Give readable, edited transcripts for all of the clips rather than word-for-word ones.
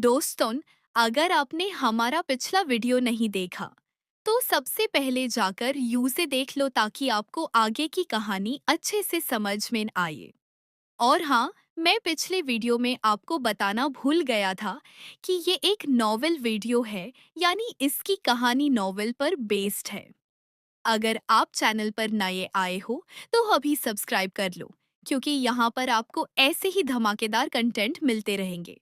दोस्तों, अगर आपने हमारा पिछला वीडियो नहीं देखा, तो सबसे पहले जाकर यू से देख लो ताकि आपको आगे की कहानी अच्छे से समझ में आए। और हाँ, मैं पिछले वीडियो में आपको बताना भूल गया था कि ये एक नॉवेल वीडियो है, यानी इसकी कहानी नॉवेल पर बेस्ड है। अगर आप चैनल पर नए आए हो, तो अभी सब्सक्राइब कर लो, क्योंकि यहाँ पर आपको ऐसे ही धमाकेदार कंटेंट मिलते रहेंगे।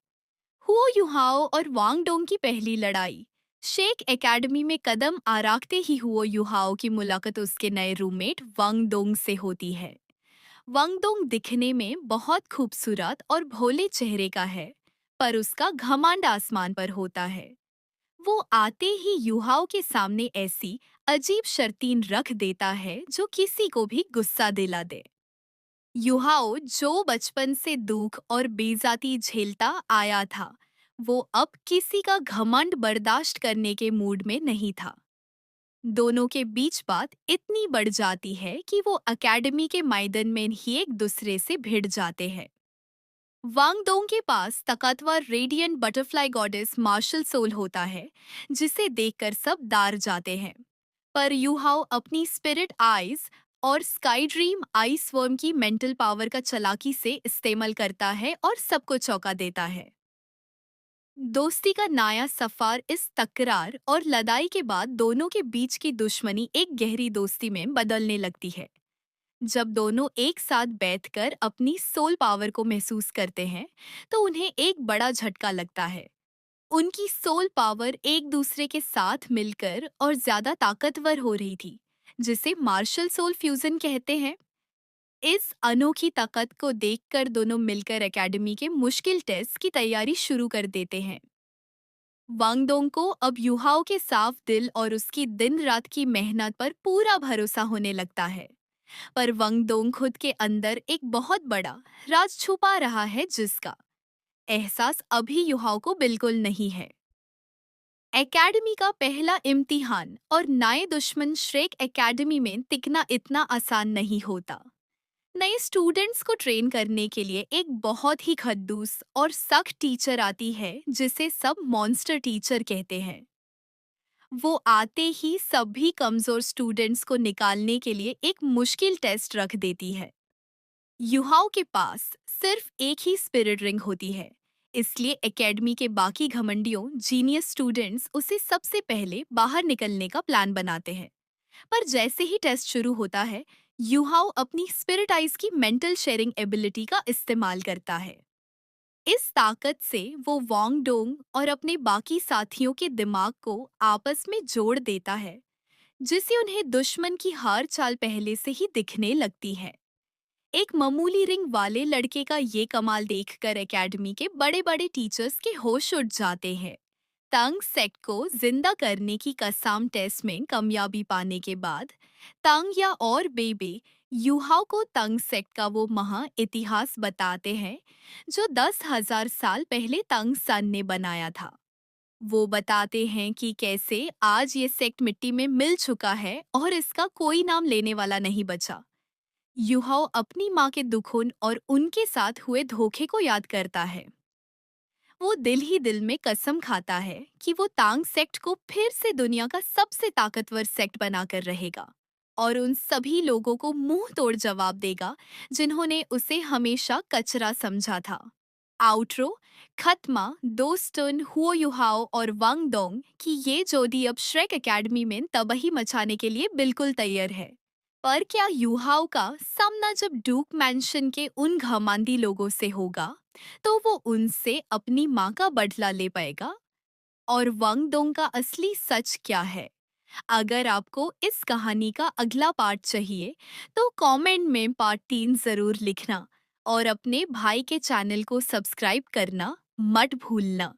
हुओ युहाओ और वांग डोंग की पहली लड़ाई। शेख एकेडमी में कदम आराखते ही हुओ युहाओ की मुलाकात उसके नए रूममेट वांग डोंग से होती है। वांग डोंग दिखने में बहुत खूबसूरत और भोले चेहरे का है, पर उसका घमंड आसमान पर होता है। वो आते ही युहाओ के सामने ऐसी अजीब शर्तीन रख देता है जो किसी को भी गुस्सा दिला दे। युहाओ जो बचपन से दुख और बेइज्जती झेलता आया था, वो अब किसी का घमंड बर्दाश्त करने के मूड में नहीं था। दोनों के बीच बात इतनी बढ़ जाती है कि वो एकेडमी के मैदान में ही एक दूसरे से भिड़ जाते हैं। वांग डोंग के पास ताकतवर radiant butterfly goddess martial soul होता है, जिसे देखकर सब डर जाते हैं। पर यूहाओ अपनी स्पिरिट आइज और स्काई ड्रीम आइस वर्म की मेंटल पावर का चालाकी से इस्तेमाल करता है और सबको चौंका देता है। दोस्ती का नया सफर इस तकरार और लड़ाई के बाद दोनों के बीच की दुश्मनी एक गहरी दोस्ती में बदलने लगती है। जब दोनों एक साथ बैठकर अपनी सोल पावर को महसूस करते हैं, तो उन्हें एक बड़ा झटका लगता है। उनकी सोल पावर एक दूसरे के साथ मिलकर और ज्यादा ताकतवर हो रही थी, जिसे मार्शल सोल फ्यूजन कहते हैं। इस अनोखी ताकत को देखकर दोनों मिलकर एकेडमी के मुश्किल टेस्ट की तैयारी शुरू कर देते हैं। वांग डोंग को अब युहाओ के साफ दिल और उसकी दिन रात की मेहनत पर पूरा भरोसा होने लगता है। पर वांग डोंग खुद के अंदर एक बहुत बड़ा राज छुपा रहा है, जिसका एहसास अभी युहाओ को बिल्कुल नहीं है। एकेडमी का पहला इम्तिहान और नए दुश्मन श्रेक एकेडमी में टिकना इतना आसान नहीं होता। नए स्टूडेंट्स को ट्रेन करने के लिए एक बहुत ही खड़ूस और सख्त टीचर आती है, जिसे सब मॉन्स्टर टीचर कहते हैं। वो आते ही सभी कमजोर स्टूडेंट्स को निकालने के लिए एक मुश्किल टेस्ट रख देती है। युहाओ के पास सिर्फ एक ही स्पिरिट रिंग होती है, इसलिए एकेडमी के बाकी घमंडियों जीनियस स्टूडेंट्स उसे सबसे पहले बाहर निकलने का प्लान बनाते हैं। पर जैसे ही टेस्ट शुरू होता है, युहाओ अपनी स्पिरिट आइज की मेंटल शेयरिंग एबिलिटी का इस्तेमाल करता है। इस ताकत से वो वांग डोंग और अपने बाकी साथियों के दिमाग को आपस में जोड़ देता है, जिससे उन्हें दुश्मन की हर चाल पहले से ही दिखने लगती है। एक मामूली रिंग वाले लड़के का ये कमाल देखकर एकेडमी के बड़े बड़े टीचर्स के होश उड़ जाते हैं। तंग सेक्ट को जिंदा करने की कसम टेस्ट में कामयाबी पाने के बाद तंग या और बेबे युहाओ को तंग सेक्ट का वो महा इतिहास बताते हैं, जो 10,000 साल पहले तंग सन ने बनाया था। वो बताते हैं कि कैसे आज ये सेक्ट मिट्टी में मिल चुका है और इसका कोई नाम लेने वाला नहीं बचा। युहाओ अपनी माँ के दुखों और उनके साथ हुए धोखे को याद करता है। वो दिल ही दिल में कसम खाता है कि वो तांग सेक्ट को फिर से दुनिया का सबसे ताकतवर सेक्ट बनाकर रहेगा और उन सभी लोगों को मुंह तोड़ जवाब देगा जिन्होंने उसे हमेशा कचरा समझा था। आउट्रो खत्मा दोस्तन हुओ युहाओ और वांग डोंग की ये जोड़ी अब श्रेक एकेडमी में तबाही मचाने के लिए बिल्कुल तैयार है। पर क्या युहाओ का सामना जब डूक मैंशन के उन घमंडी लोगों से होगा, तो वो उनसे अपनी माँ का बदला ले पाएगा? और वांग डोंग का असली सच क्या है? अगर आपको इस कहानी का अगला पार्ट चाहिए, तो कमेंट में पार्ट 3 जरूर लिखना और अपने भाई के चैनल को सब्सक्राइब करना मत भूलना।